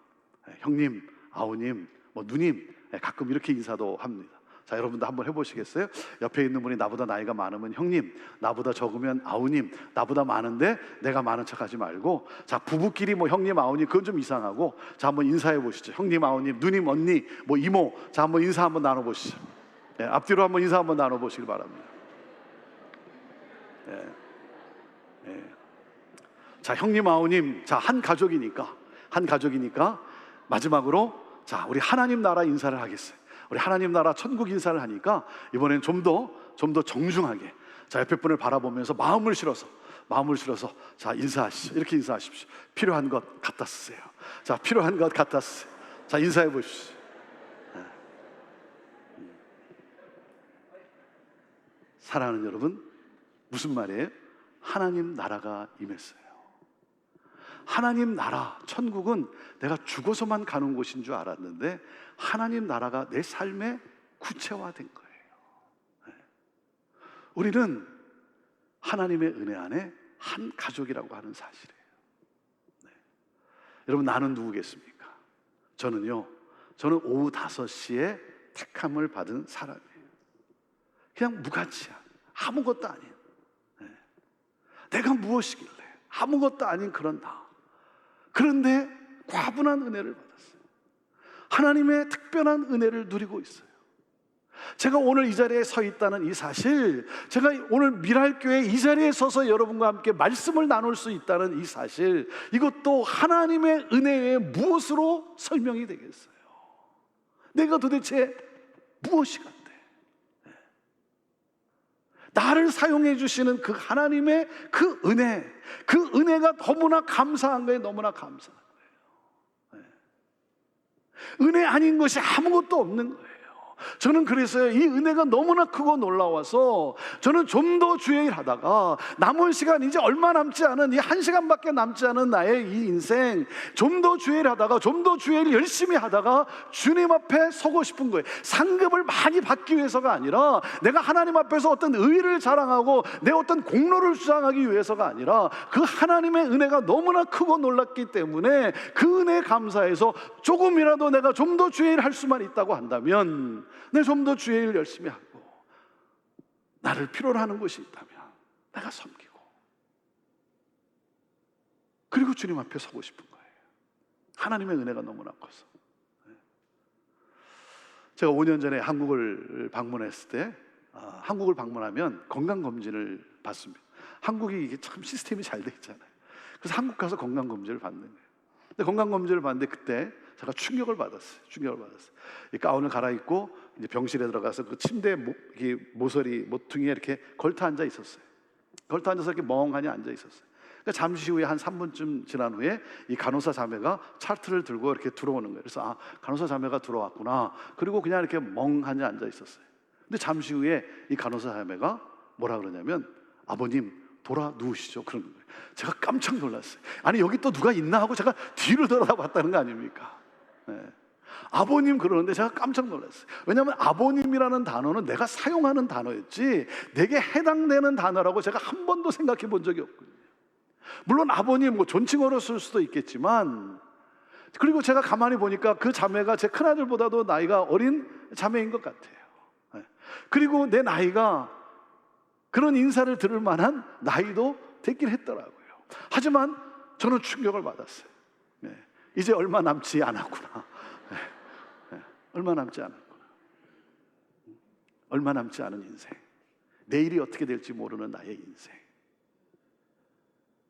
형님, 아우님, 뭐 누님 가끔 이렇게 인사도 합니다. 자, 여러분도 한번 해보시겠어요? 옆에 있는 분이 나보다 나이가 많으면 형님, 나보다 적으면 아우님, 나보다 많은데 내가 많은 척하지 말고, 자, 부부끼리 뭐 형님, 아우님 그건 좀 이상하고, 자, 한번 인사해 보시죠. 형님, 아우님, 누님, 언니, 뭐 이모, 자, 한번 인사 한번 나눠 보시죠. 예, 앞뒤로 한번 인사 한번 나눠 보시길 바랍니다. 예, 예. 자, 형님, 아우님, 자, 한 가족이니까 마지막으로 자, 우리 하나님 나라 인사를 하겠어요. 우리 하나님 나라 천국 인사를 하니까 이번엔 좀 더 정중하게, 자, 옆에 분을 바라보면서 마음을 실어서 자, 인사하시죠. 이렇게 인사하십시오. 필요한 것 갖다 쓰세요. 자, 필요한 것 갖다 쓰세요. 자, 인사해 보십시오. 사랑하는 여러분, 무슨 말이에요? 하나님 나라가 임했어요. 하나님 나라, 천국은 내가 죽어서만 가는 곳인 줄 알았는데 하나님 나라가 내 삶에 구체화된 거예요. 우리는 하나님의 은혜 안에 한 가족이라고 하는 사실이에요. 여러분, 나는 누구겠습니까? 저는 오후 5시에 택함을 받은 사람이에요. 그냥 무가치한, 아무것도 아닌, 내가 무엇이길래 아무것도 아닌 그런 나. 그런데 과분한 은혜를 받았어요. 하나님의 특별한 은혜를 누리고 있어요. 제가 오늘 이 자리에 서 있다는 이 사실, 제가 오늘 미랄교회 이 자리에 서서 여러분과 함께 말씀을 나눌 수 있다는 이 사실, 이것도 하나님의 은혜에 무엇으로 설명이 되겠어요? 내가 도대체 무엇이 간대? 나를 사용해 주시는 그 하나님의 그 은혜가 너무나 감사한 거예요. 너무나 감사한 거예요. 은혜 아닌 것이 아무것도 없는 거예요. 저는 그래서요, 이 은혜가 너무나 크고 놀라워서 저는 좀 더 주의 일 하다가 남은 시간 이제 얼마 남지 않은 이 1시간밖에 남지 않은 나의 이 인생, 좀 더 주의 일 하다가, 좀 더 주의 일 열심히 하다가 주님 앞에 서고 싶은 거예요. 상급을 많이 받기 위해서가 아니라, 내가 하나님 앞에서 어떤 의의를 자랑하고 내 어떤 공로를 주장하기 위해서가 아니라, 그 하나님의 은혜가 너무나 크고 놀랐기 때문에 그 은혜에 감사해서 조금이라도 내가 좀 더 주의 일 할 수만 있다고 한다면, 내 좀 더 주의 일 열심히 하고, 나를 필요로 하는 것이 있다면 내가 섬기고, 그리고 주님 앞에 서고 싶은 거예요. 하나님의 은혜가 너무나 커서. 제가 5년 전에 한국을 방문했을 때, 한국을 방문하면 건강검진을 받습니다. 한국이 이게 참 시스템이 잘 돼 있잖아요. 그래서 한국 가서 건강검진을 받는 거예요. 근데 건강검진을 받는데 그때 제가 충격을 받았어요. 이 가운을 갈아입고 이제 병실에 들어가서 그 침대 모서리 모퉁이에 이렇게 걸터 앉아 있었어요. 걸터 앉아서 이렇게 멍하니 앉아 있었어요. 그러니까 잠시 후에 한 3분쯤 지난 후에 이 간호사 자매가 차트를 들고 이렇게 들어오는 거예요. 그래서 아, 간호사 자매가 들어왔구나. 그리고 그냥 이렇게 멍하니 앉아 있었어요. 근데 잠시 후에 이 간호사 자매가 뭐라 그러냐면 아버님 돌아 누우시죠. 그런 거예요. 제가 깜짝 놀랐어요. 아니 여기 또 누가 있나 하고 제가 뒤를 돌아봤다는 거 아닙니까? 네. 아버님 그러는데 제가 깜짝 놀랐어요. 왜냐하면 아버님이라는 단어는 내가 사용하는 단어였지 내게 해당되는 단어라고 제가 한 번도 생각해 본 적이 없거든요. 물론 아버님 뭐 존칭어로 쓸 수도 있겠지만, 그리고 제가 가만히 보니까 그 자매가 제 큰아들보다도 나이가 어린 자매인 것 같아요. 네. 그리고 내 나이가 그런 인사를 들을 만한 나이도 됐긴 했더라고요. 하지만 저는 충격을 받았어요. 네. 이제 얼마 남지 않았구나. 네. 네. 얼마 남지 않았구나. 얼마 남지 않은 인생. 내일이 어떻게 될지 모르는 나의 인생.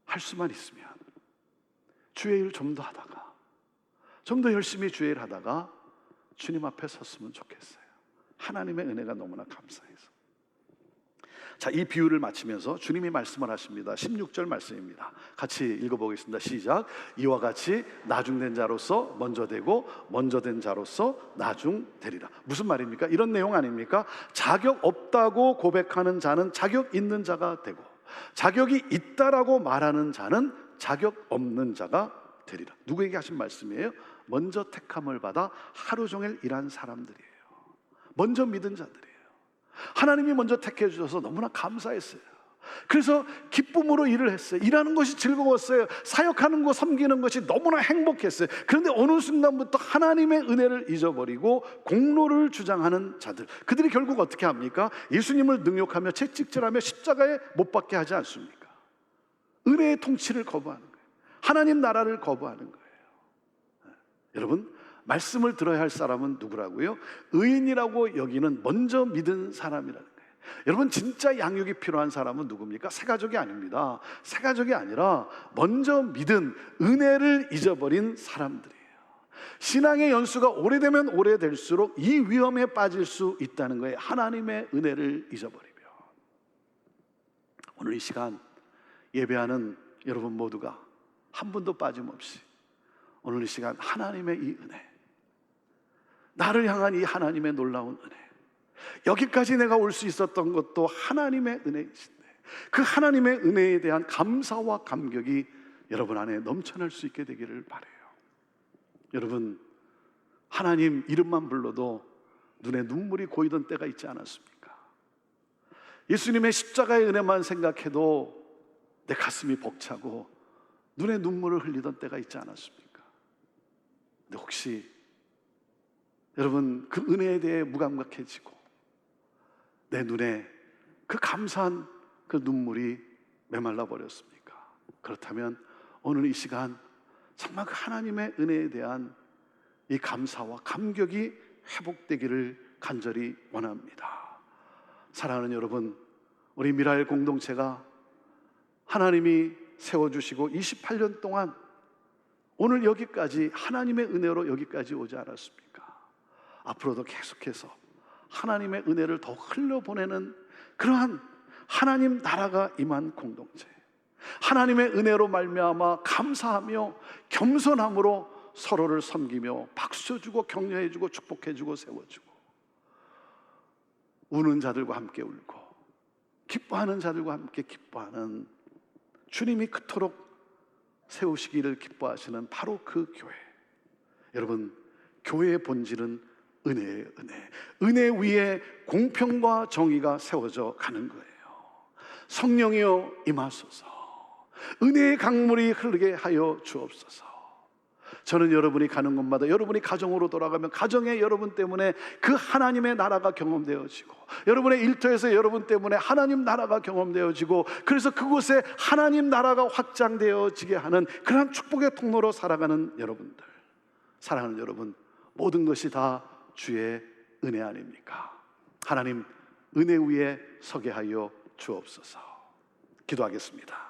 할 수만 있으면 주의 일 좀 더 하다가, 좀 더 열심히 주의 일 하다가 주님 앞에 섰으면 좋겠어요. 하나님의 은혜가 너무나 감사해서. 자, 이 비유를 마치면서 주님이 말씀을 하십니다. 16절 말씀입니다. 같이 읽어보겠습니다. 시작. 이와 같이 나중된 자로서 먼저 되고 먼저 된 자로서 나중되리라. 무슨 말입니까? 이런 내용 아닙니까? 자격 없다고 고백하는 자는 자격 있는 자가 되고, 자격이 있다라고 말하는 자는 자격 없는 자가 되리라. 누구에게 하신 말씀이에요? 먼저 택함을 받아 하루 종일 일한 사람들이에요. 먼저 믿은 자들이에요. 하나님이 먼저 택해 주셔서 너무나 감사했어요. 그래서 기쁨으로 일을 했어요. 일하는 것이 즐거웠어요. 사역하는 것, 섬기는 것이 너무나 행복했어요. 그런데 어느 순간부터 하나님의 은혜를 잊어버리고 공로를 주장하는 자들, 그들이 결국 어떻게 합니까? 예수님을 능욕하며 채찍질하며 십자가에 못 박게 하지 않습니까? 은혜의 통치를 거부하는 거예요. 하나님 나라를 거부하는 거예요. 여러분, 말씀을 들어야 할 사람은 누구라고요? 의인이라고 여기는 먼저 믿은 사람이라는 거예요. 여러분, 진짜 양육이 필요한 사람은 누굽니까? 새가족이 아닙니다. 새가족이 아니라 먼저 믿은, 은혜를 잊어버린 사람들이에요. 신앙의 연수가 오래되면 오래될수록 이 위험에 빠질 수 있다는 거예요. 하나님의 은혜를 잊어버리면. 오늘 이 시간 예배하는 여러분 모두가 한 분도 빠짐없이 오늘 이 시간 하나님의 이 은혜, 나를 향한 이 하나님의 놀라운 은혜, 여기까지 내가 올 수 있었던 것도 하나님의 은혜이신데 그 하나님의 은혜에 대한 감사와 감격이 여러분 안에 넘쳐날 수 있게 되기를 바라요. 여러분, 하나님 이름만 불러도 눈에 눈물이 고이던 때가 있지 않았습니까? 예수님의 십자가의 은혜만 생각해도 내 가슴이 벅차고 눈에 눈물을 흘리던 때가 있지 않았습니까? 근데 혹시 여러분 그 은혜에 대해 무감각해지고 내 눈에 그 감사한 그 눈물이 메말라 버렸습니까? 그렇다면 오늘 이 시간 정말 그 하나님의 은혜에 대한 이 감사와 감격이 회복되기를 간절히 원합니다. 사랑하는 여러분, 우리 미라엘 공동체가 하나님이 세워주시고 28년 동안 오늘 여기까지 하나님의 은혜로 여기까지 오지 않았습니까? 앞으로도 계속해서 하나님의 은혜를 더 흘려보내는 그러한 하나님 나라가 임한 공동체, 하나님의 은혜로 말미암아 감사하며 겸손함으로 서로를 섬기며 박수주고 격려해주고 축복해주고 세워주고, 우는 자들과 함께 울고 기뻐하는 자들과 함께 기뻐하는 주님이 그토록 세우시기를 기뻐하시는 바로 그 교회. 여러분, 교회의 본질은 은혜예요. 은혜 위에 공평과 정의가 세워져 가는 거예요. 성령이여 임하소서, 은혜의 강물이 흐르게 하여 주옵소서. 저는 여러분이 가는 곳마다, 여러분이 가정으로 돌아가면 가정에 여러분 때문에 그 하나님의 나라가 경험되어지고, 여러분의 일터에서 여러분 때문에 하나님 나라가 경험되어지고, 그래서 그곳에 하나님 나라가 확장되어지게 하는 그러한 축복의 통로로 살아가는 여러분들, 사랑하는 여러분, 모든 것이 다 주의 은혜 아닙니까? 하나님 은혜 위에 서게 하여 주옵소서. 기도하겠습니다.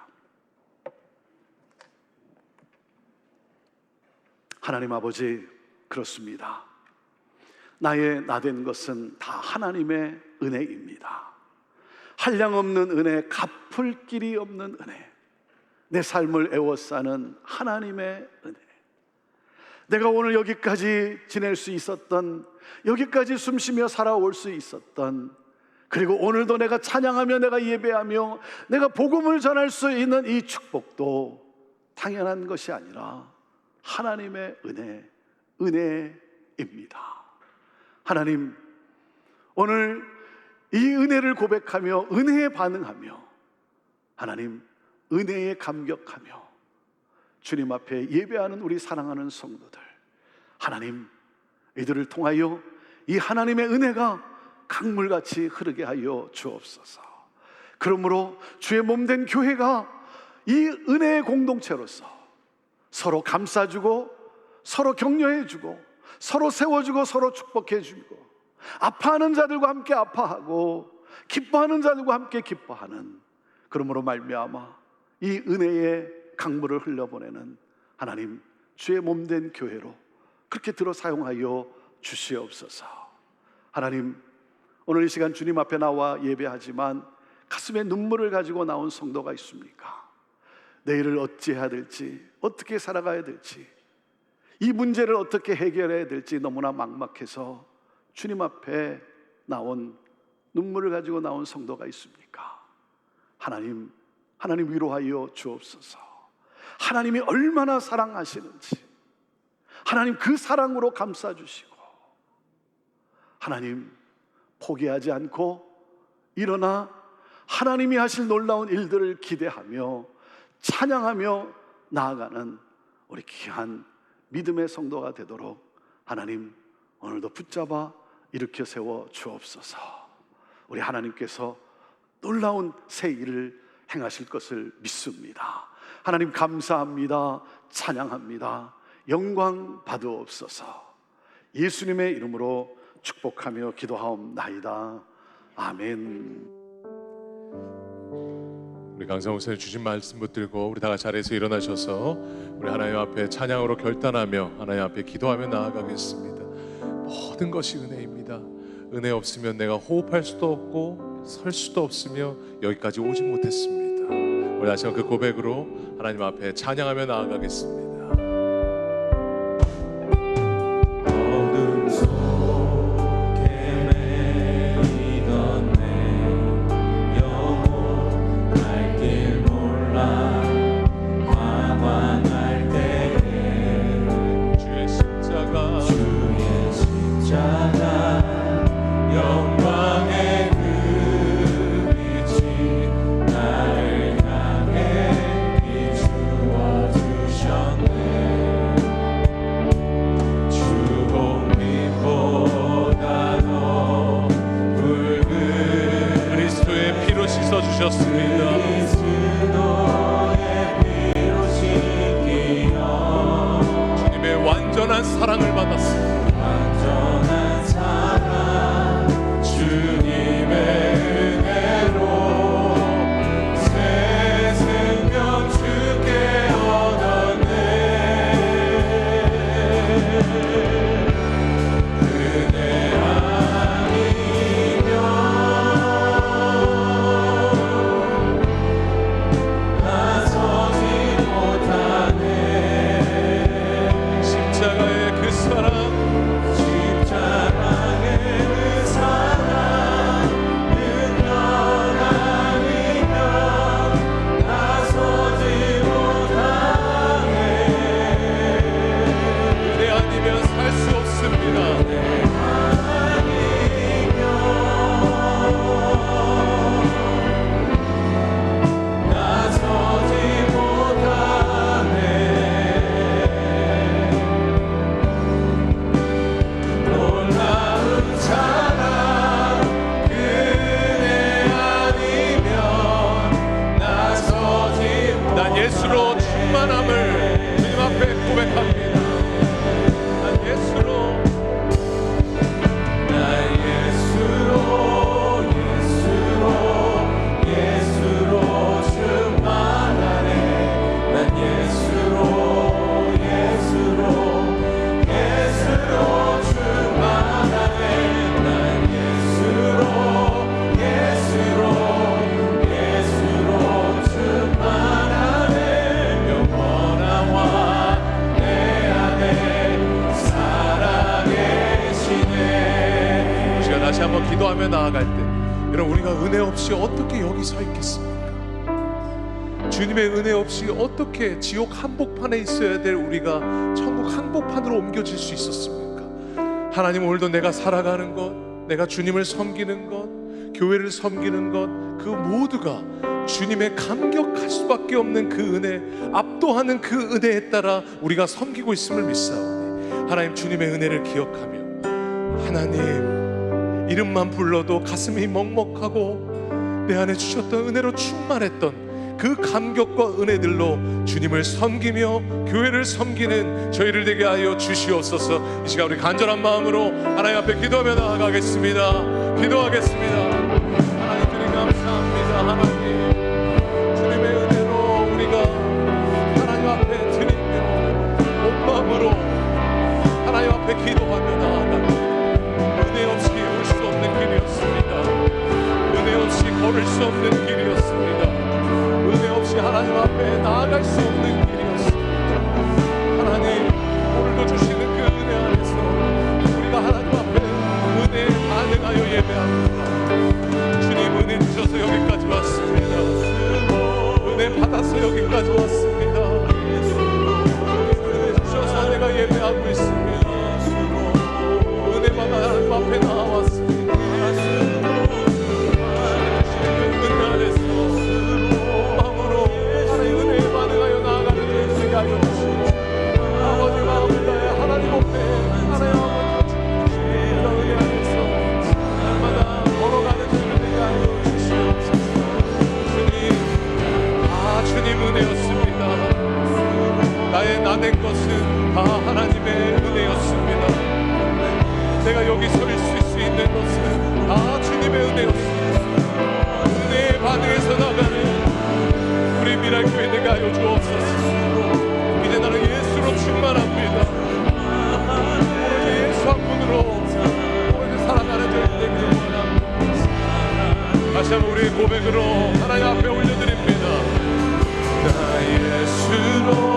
하나님 아버지, 그렇습니다. 나의 나된 것은 다 하나님의 은혜입니다. 한량없는 은혜, 갚을 길이 없는 은혜. 내 삶을 애워싸는 하나님의 은혜, 내가 오늘 여기까지 지낼 수 있었던, 여기까지 숨쉬며 살아올 수 있었던, 그리고 오늘도 내가 찬양하며 내가 예배하며 내가 복음을 전할 수 있는 이 축복도 당연한 것이 아니라 하나님의 은혜입니다. 하나님, 오늘 이 은혜를 고백하며 은혜에 반응하며 하나님 은혜에 감격하며 주님 앞에 예배하는 우리 사랑하는 성도들, 하나님 이들을 통하여 이 하나님의 은혜가 강물같이 흐르게 하여 주옵소서. 그러므로 주의 몸된 교회가 이 은혜의 공동체로서 서로 감싸주고 서로 격려해주고 서로 세워주고 서로 축복해주고, 아파하는 자들과 함께 아파하고 기뻐하는 자들과 함께 기뻐하는, 그러므로 말미암아 이 은혜의 강물을 흘려보내는 하나님 주의 몸된 교회로 그렇게 들어 사용하여 주시옵소서. 하나님, 오늘 이 시간 주님 앞에 나와 예배하지만 가슴에 눈물을 가지고 나온 성도가 있습니까? 내일을 어찌해야 될지, 어떻게 살아가야 될지, 이 문제를 어떻게 해결해야 될지 너무나 막막해서 주님 앞에 나온, 눈물을 가지고 나온 성도가 있습니까? 하나님 위로하여 주옵소서. 하나님이 얼마나 사랑하시는지 하나님 그 사랑으로 감싸주시고, 하나님 포기하지 않고 일어나 하나님이 하실 놀라운 일들을 기대하며 찬양하며 나아가는 우리 귀한 믿음의 성도가 되도록 하나님 오늘도 붙잡아 일으켜 세워 주옵소서. 우리 하나님께서 놀라운 새 일을 행하실 것을 믿습니다. 하나님 감사합니다. 찬양합니다. 영광 받으옵소서. 예수님의 이름으로 축복하며 기도하옵나이다. 아멘. 우리 강성호 선생님 주신 말씀 붙들고 우리 다 같이 자리에서 일어나셔서 우리 하나님 앞에 찬양으로 결단하며 하나님 앞에 기도하며 나아가겠습니다. 모든 것이 은혜입니다. 은혜 없으면 내가 호흡할 수도 없고 설 수도 없으며 여기까지 오지 못했습니다. 우리 다시 한번 그 고백으로 하나님 앞에 찬양하며 나아가겠습니다. 나를 향해 비추어 주셨네. 기도하며 나아갈 때 여러분, 우리가 은혜 없이 어떻게 여기 서 있겠습니까? 주님의 은혜 없이 어떻게 지옥 한복판에 있어야 될 우리가 천국 한복판으로 옮겨질 수 있었습니까? 하나님, 오늘도 내가 살아가는 것, 내가 주님을 섬기는 것, 교회를 섬기는 것, 그 모두가 주님의 감격할 수밖에 없는 그 은혜, 압도하는 그 은혜에 따라 우리가 섬기고 있음을 믿사오니 하나님, 주님의 은혜를 기억하며 하나님, 이름만 불러도 가슴이 먹먹하고 내 안에 주셨던 은혜로 충만했던 그 감격과 은혜들로 주님을 섬기며 교회를 섬기는 저희를 되게 하여 주시옵소서. 이 시간 우리 간절한 마음으로 하나님 앞에 기도하며 나아가겠습니다. 기도하겠습니다. 하나님, 주님 감사합니다. 하나님, 주님의 은혜로 우리가 하나님 앞에 드리며 온 마음으로 하나님 앞에 기도하며 나아갑니다. 은혜 없이 올 수 없는 길이었습니다. 은혜 없이 걸을 수 없는 길이었습니다. 은혜 없이 하나님 앞에 나아갈 수 없는 길이었습니다. 하나님, 오늘도 주시는 그 은혜 안에서 우리가 하나님 앞에 은혜에 반응하여 예배합니다. 주님, 은혜 주셔서 여기까지 왔습니다. 은혜 받아서 여기까지 왔습니다. 은혜 주셔서 내가 예배하고 있습니다. 은혜 받아 하나님 앞에 나왔습니다. 나된 것은 다 하나님의 은혜였습니다. 내가 여기 서 있을 수 있는 것은 다 주님의 은혜였습니다. 은혜에 반응해서 나가는 우리 미랄교회 되게 하여 주옵소서. 이제 나는 예수로 충만합니다. 오늘 예수 한 분으로 오늘 살아가는 저희 되기를 원합니다. 다시 한번 우리의 고백으로 하나님 앞에 올려드립니다. 나 예수로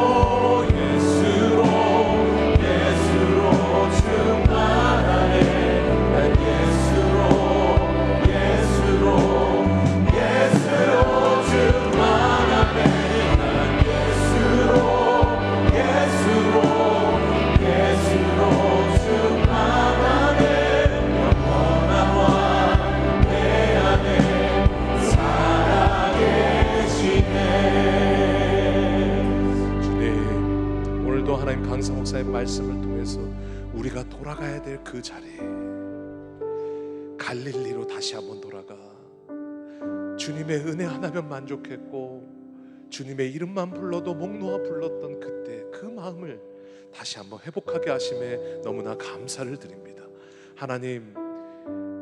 강사 목사의 말씀을 통해서 우리가 돌아가야 될 그 자리에 갈릴리로 다시 한번 돌아가 주님의 은혜 하나면 만족했고 주님의 이름만 불러도 목 놓아 불렀던 그때 그 마음을 다시 한번 회복하게 하심에 너무나 감사를 드립니다. 하나님,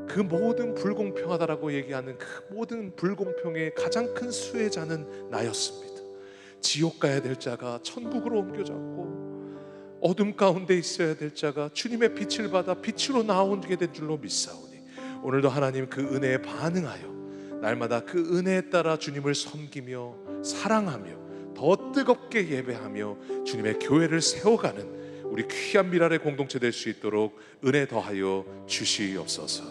그 모든 불공평하다라고 얘기하는 그 모든 불공평의 가장 큰 수혜자는 나였습니다. 지옥 가야 될 자가 천국으로 옮겨졌고 어둠 가운데 있어야 될 자가 주님의 빛을 받아 빛으로 나오게 된 줄로 믿사오니 오늘도 하나님 그 은혜에 반응하여 날마다 그 은혜에 따라 주님을 섬기며 사랑하며 더 뜨겁게 예배하며 주님의 교회를 세워가는 우리 귀한 미랄의 공동체 될 수 있도록 은혜 더하여 주시옵소서.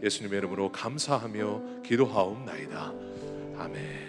예수님의 이름으로 감사하며 기도하옵나이다. 아멘.